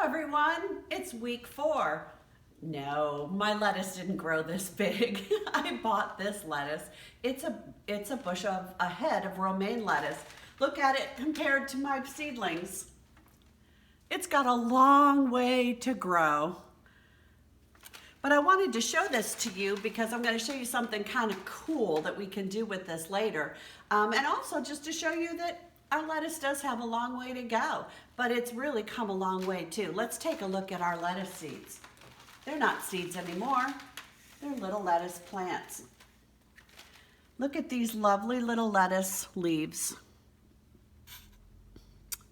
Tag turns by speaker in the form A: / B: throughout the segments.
A: everyone, it's week 4. No, my lettuce didn't grow this big. I bought this lettuce. It's a bush of a head of romaine lettuce. Look at it compared to my seedlings. It's got a long way to grow. But I wanted to show this to you because I'm going to show you something kind of cool that we can do with this later. And also just to show you that our lettuce does have a long way to go, but it's really come a long way too. Let's take a look at our lettuce seeds. They're not seeds anymore. They're little lettuce plants. Look at these lovely little lettuce leaves.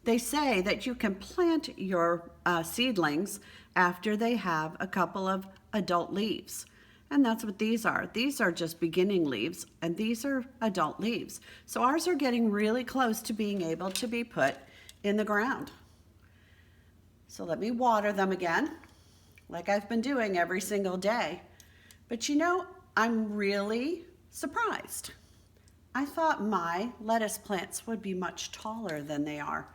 A: They say that you can plant your seedlings after they have a couple of adult leaves. And that's what these are. These are just beginning leaves, and these are adult leaves. So ours are getting really close to being able to be put in the ground. So let me water them again, like I've been doing every single day. But you know, I'm really surprised. I thought my lettuce plants would be much taller than they are.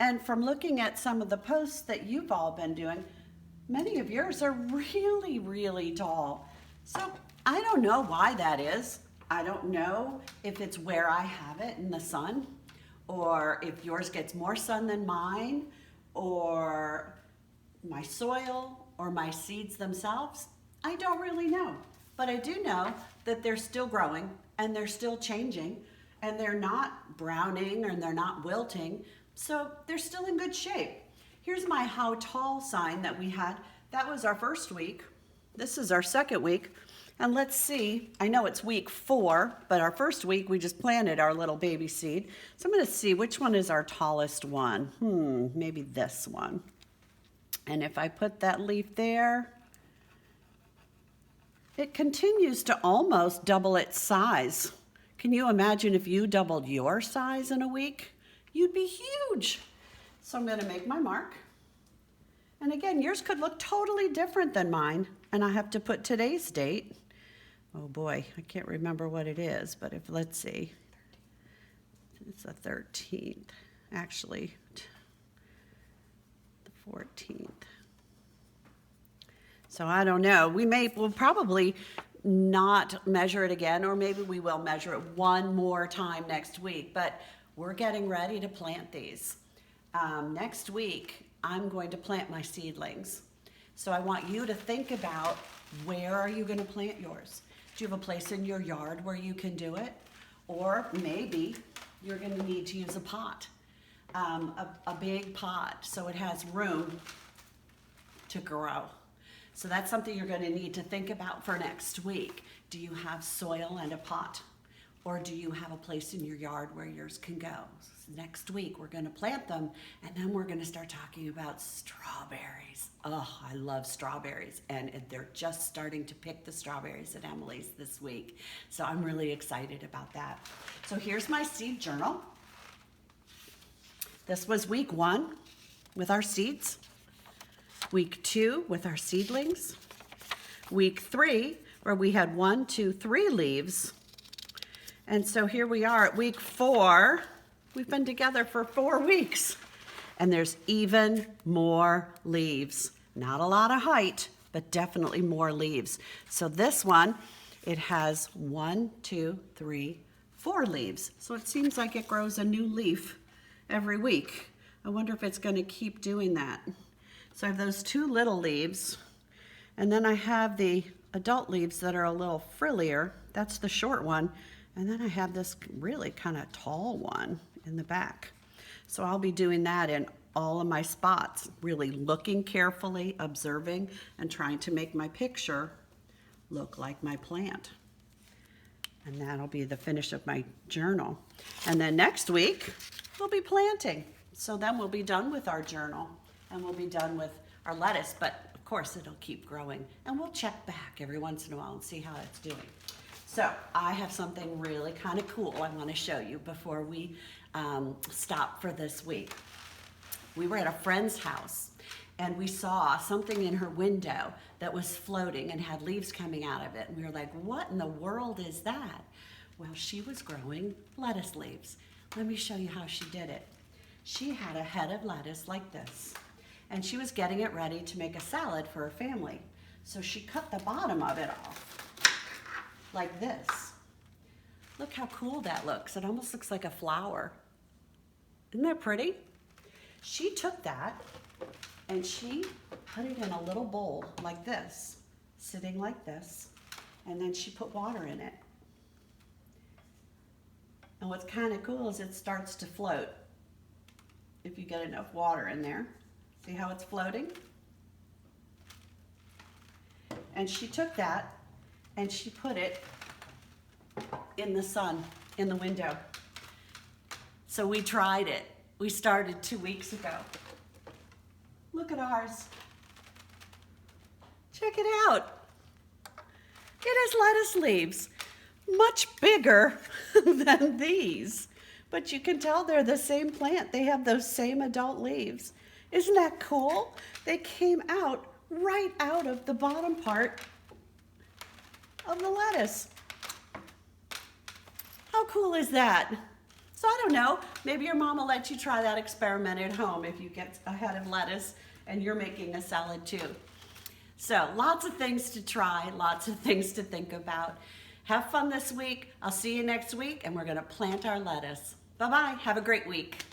A: And from looking at some of the posts that you've all been doing, many of yours are really, really tall. So I don't know why that is. I don't know if it's where I have it in the sun, or if yours gets more sun than mine, or my soil, or my seeds themselves. I don't really know. But I do know that they're still growing, and they're still changing, and they're not browning, and they're not wilting, so they're still in good shape. Here's my how tall sign that we had. That was our first week. This is our second week. And let's see, I know it's week 4, but our first week we just planted our little baby seed. So I'm gonna see which one is our tallest one. Maybe this one. And if I put that leaf there, it continues to almost double its size. Can you imagine if you doubled your size in a week? You'd be huge. So I'm gonna make my mark. And again, yours could look totally different than mine. And I have to put today's date. Oh boy, I can't remember what it is, but let's see. It's the 13th, actually, the 14th. So I don't know. We'll probably not measure it again, or maybe we will measure it one more time next week, but we're getting ready to plant these. Next week, I'm going to plant my seedlings. So I want you to think about, where are you going to plant yours? Do you have a place in your yard where you can do it? Or maybe you're going to need to use a pot, a big pot, so it has room to grow. So that's something you're going to need to think about for next week. Do you have soil and a pot? Or do you have a place in your yard where yours can go? So next week, we're gonna plant them, and then we're gonna start talking about strawberries. Oh, I love strawberries, and they're just starting to pick the strawberries at Emily's this week. So I'm really excited about that. So here's my seed journal. This was week 1 with our seeds. Week 2 with our seedlings. Week 3, where we had 1, 2, 3 leaves. And so here we are at week 4. We've been together for 4 weeks. And there's even more leaves. Not a lot of height, but definitely more leaves. So this one, it has 1, 2, 3, 4 leaves. So it seems like it grows a new leaf every week. I wonder if it's gonna keep doing that. So I have those 2 little leaves. And then I have the adult leaves that are a little frillier. That's the short one. And then I have this really kind of tall one in the back. So I'll be doing that in all of my spots, really looking carefully, observing, and trying to make my picture look like my plant. And that'll be the finish of my journal. And then next week, we'll be planting. So then we'll be done with our journal, and we'll be done with our lettuce, but of course it'll keep growing. And we'll check back every once in a while and see how it's doing. So I have something really kind of cool I want to show you before we stop for this week. We were at a friend's house, and we saw something in her window that was floating and had leaves coming out of it. And we were like, what in the world is that? Well, she was growing lettuce leaves. Let me show you how she did it. She had a head of lettuce like this, and she was getting it ready to make a salad for her family. So she cut the bottom of it off like this. Look how cool that looks. It almost looks like a flower. Isn't that pretty? She took that and she put it in a little bowl like this, sitting like this, and then she put water in it. And what's kind of cool is it starts to float if you get enough water in there. See how it's floating? And she took that and she put it in the sun, in the window. So we tried it. We started 2 weeks ago. Look at ours. Check it out. It has lettuce leaves, much bigger than these. But you can tell they're the same plant. They have those same adult leaves. Isn't that cool? They came out right out of the bottom part of the lettuce. How cool is that? So I don't know, maybe your mom will let you try that experiment at home if you get a head of lettuce and you're making a salad too. So lots of things to try, lots of things to think about. Have fun this week. I'll see you next week and we're gonna plant our lettuce. Bye-bye, have a great week.